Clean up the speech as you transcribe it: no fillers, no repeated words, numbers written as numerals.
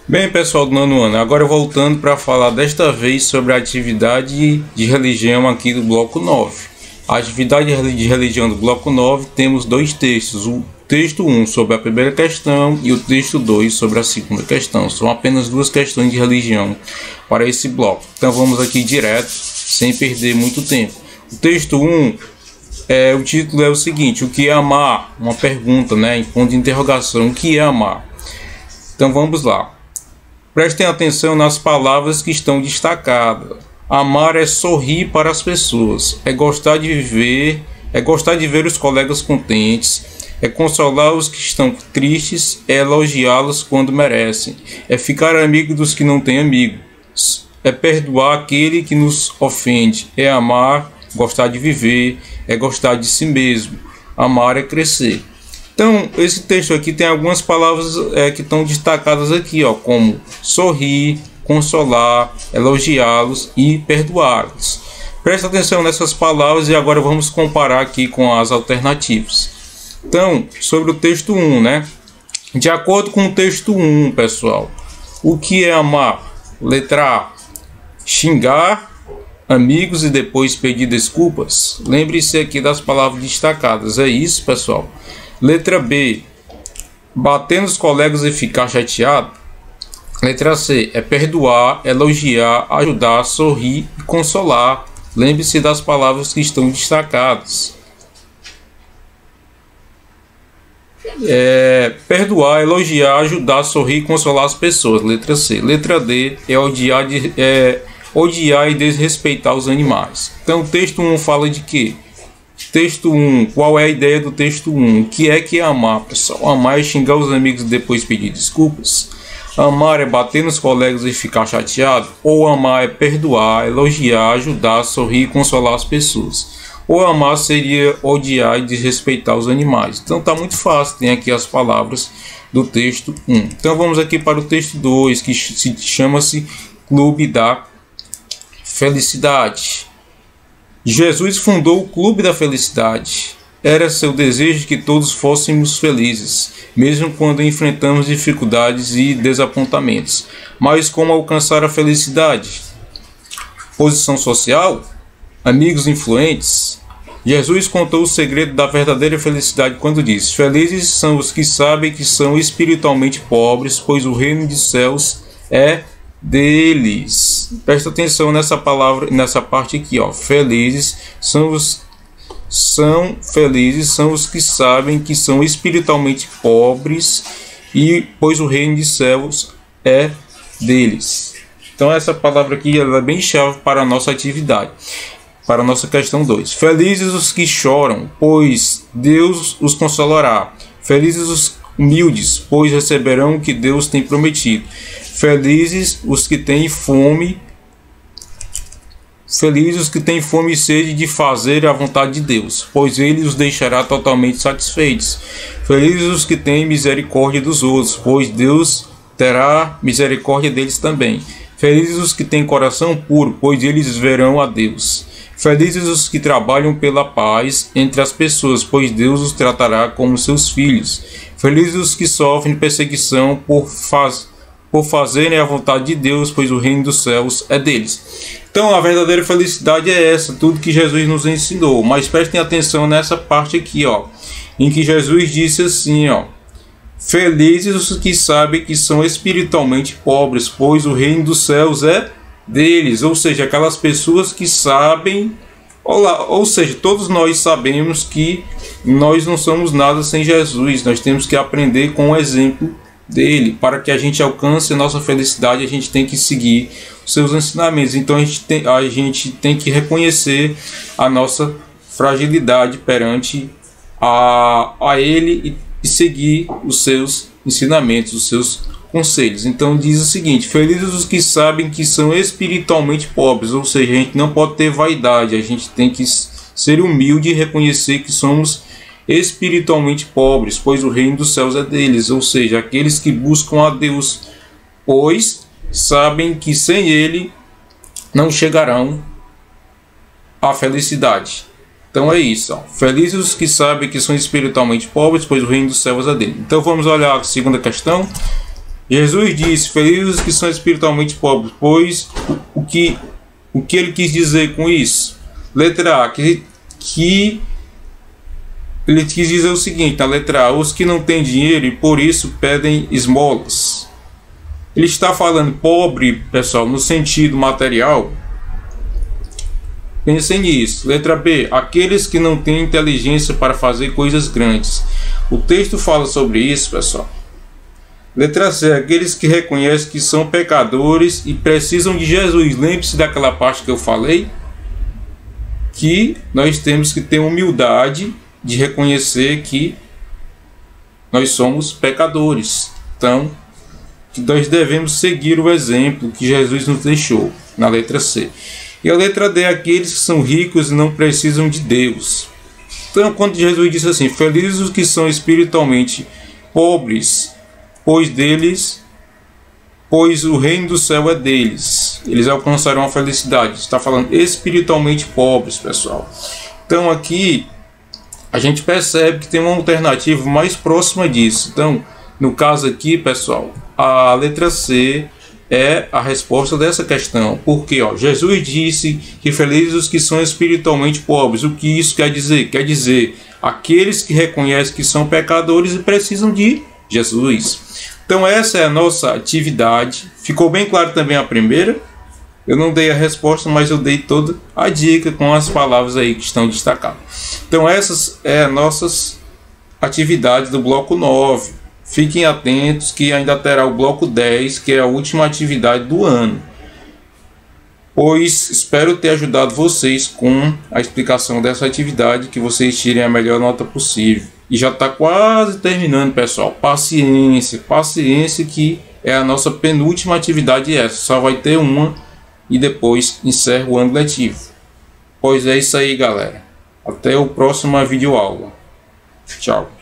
Bem, pessoal do nono ano, agora voltando para falar desta vez sobre a atividade de religião aqui do bloco 9. A atividade de religião do bloco 9 temos dois textos, o texto 1 sobre a primeira questão e o texto 2 sobre a segunda questão. São apenas duas questões de religião para esse bloco. Então vamos aqui direto, sem perder muito tempo. O texto 1, o título é o seguinte: o que é amar? Uma pergunta, em ponto de interrogação, o que é amar? Então vamos lá. Prestem atenção nas palavras que estão destacadas. Amar é sorrir para as pessoas, é gostar de viver, é gostar de ver os colegas contentes, é consolar os que estão tristes, é elogiá-los quando merecem, é ficar amigo dos que não têm amigos, é perdoar aquele que nos ofende, é amar, gostar de viver, é gostar de si mesmo. Amar é crescer. Então, esse texto aqui tem algumas palavras que estão destacadas aqui, como sorrir, consolar, elogiá-los e perdoá-los. Presta atenção nessas palavras e agora vamos comparar aqui com as alternativas. Então, sobre o texto 1, De acordo com o texto 1, pessoal, o que é amar? Letra A, xingar amigos e depois pedir desculpas. Lembre-se aqui das palavras destacadas, é isso, pessoal. Letra B, bater nos colegas e ficar chateado. Letra C, é perdoar, elogiar, ajudar, sorrir e consolar. Lembre-se das palavras que estão destacadas. Perdoar, elogiar, ajudar, sorrir e consolar as pessoas. Letra C. Letra D, é odiar e desrespeitar os animais. Então o texto 1 fala de quê? Texto 1, qual é a ideia do texto 1? O que é amar, pessoal? Amar é xingar os amigos e depois pedir desculpas? Amar é bater nos colegas e ficar chateado? Ou amar é perdoar, elogiar, ajudar, sorrir e consolar as pessoas? Ou amar seria odiar e desrespeitar os animais? Então tá muito fácil, tem aqui as palavras do texto 1. Então vamos aqui para o texto 2, que chama-se Clube da Felicidade. Jesus fundou o Clube da Felicidade. Era seu desejo que todos fôssemos felizes, mesmo quando enfrentamos dificuldades e desapontamentos. Mas como alcançar a felicidade? Posição social? Amigos influentes? Jesus contou o segredo da verdadeira felicidade quando disse: felizes são os que sabem que são espiritualmente pobres, pois o reino dos céus é deles. Presta atenção nessa palavra, nessa parte aqui, felizes são os que sabem que são espiritualmente pobres, e pois o reino dos céus é deles. Então essa palavra aqui ela é bem chave para a nossa atividade, para a nossa questão 2. Felizes os que choram, pois Deus os consolará. Felizes os humildes, pois receberão o que Deus tem prometido. Felizes os que têm fome, e sede de fazer a vontade de Deus, pois Ele os deixará totalmente satisfeitos. Felizes os que têm misericórdia dos outros, pois Deus terá misericórdia deles também. Felizes os que têm coração puro, pois eles verão a Deus. Felizes os que trabalham pela paz entre as pessoas, pois Deus os tratará como seus filhos. Felizes os que sofrem perseguição por fazerem a vontade de Deus, pois o reino dos céus é deles. Então a verdadeira felicidade é essa, tudo que Jesus nos ensinou. Mas prestem atenção nessa parte aqui, em que Jesus disse assim, felizes os que sabem que são espiritualmente pobres, pois o reino dos céus é deles. Ou seja, aquelas pessoas que sabem, ou seja, todos nós sabemos que nós não somos nada sem Jesus. Nós temos que aprender com o exemplo dele. Para que a gente alcance a nossa felicidade, a gente tem que seguir os seus ensinamentos. Então a gente tem que reconhecer a nossa fragilidade perante a ele e seguir os seus ensinamentos, os seus conselhos. Então diz o seguinte: felizes os que sabem que são espiritualmente pobres. Ou seja, a gente não pode ter vaidade, a gente tem que ser humilde e reconhecer que somos espiritualmente pobres, pois o reino dos céus é deles. Ou seja, aqueles que buscam a Deus, pois sabem que sem Ele não chegarão à felicidade. Então é isso. Felizes os que sabem que são espiritualmente pobres, pois o reino dos céus é deles. Então vamos olhar a segunda questão. Jesus disse: felizes os que são espiritualmente pobres, pois o que ele quis dizer com isso? Letra A, que ele quis dizer o seguinte, na letra A: os que não têm dinheiro e por isso pedem esmolas. Ele está falando pobre, pessoal, no sentido material. Pensem nisso. Letra B: aqueles que não têm inteligência para fazer coisas grandes. O texto fala sobre isso, pessoal. Letra C: aqueles que reconhecem que são pecadores e precisam de Jesus. Lembre-se daquela parte que eu falei, que nós temos que ter humildade de reconhecer que nós somos pecadores. Então, que nós devemos seguir o exemplo que Jesus nos deixou, na letra C. E a letra D: aqueles que são ricos e não precisam de Deus. Então, quando Jesus disse assim: felizes os que são espiritualmente pobres, pois o reino do céu é deles. Eles alcançarão a felicidade. Está falando espiritualmente pobres, pessoal. Então aqui a gente percebe que tem uma alternativa mais próxima disso. Então, no caso aqui, pessoal, a letra C é a resposta dessa questão. Porque Jesus disse que felizes os que são espiritualmente pobres. O que isso quer dizer? Quer dizer aqueles que reconhecem que são pecadores e precisam de Jesus. Então essa é a nossa atividade. Ficou bem claro também a primeira. Eu não dei a resposta, mas eu dei toda a dica com as palavras aí que estão destacadas. Então essas são as nossas atividades do bloco 9. Fiquem atentos que ainda terá o bloco 10, que é a última atividade do ano. Pois espero ter ajudado vocês com a explicação dessa atividade, que vocês tirem a melhor nota possível. E já está quase terminando, pessoal. Paciência, paciência, que é a nossa penúltima atividade essa. Só vai ter uma e depois encerra o ano letivo. Pois é isso aí, galera. Até o próximo videoaula. Tchau.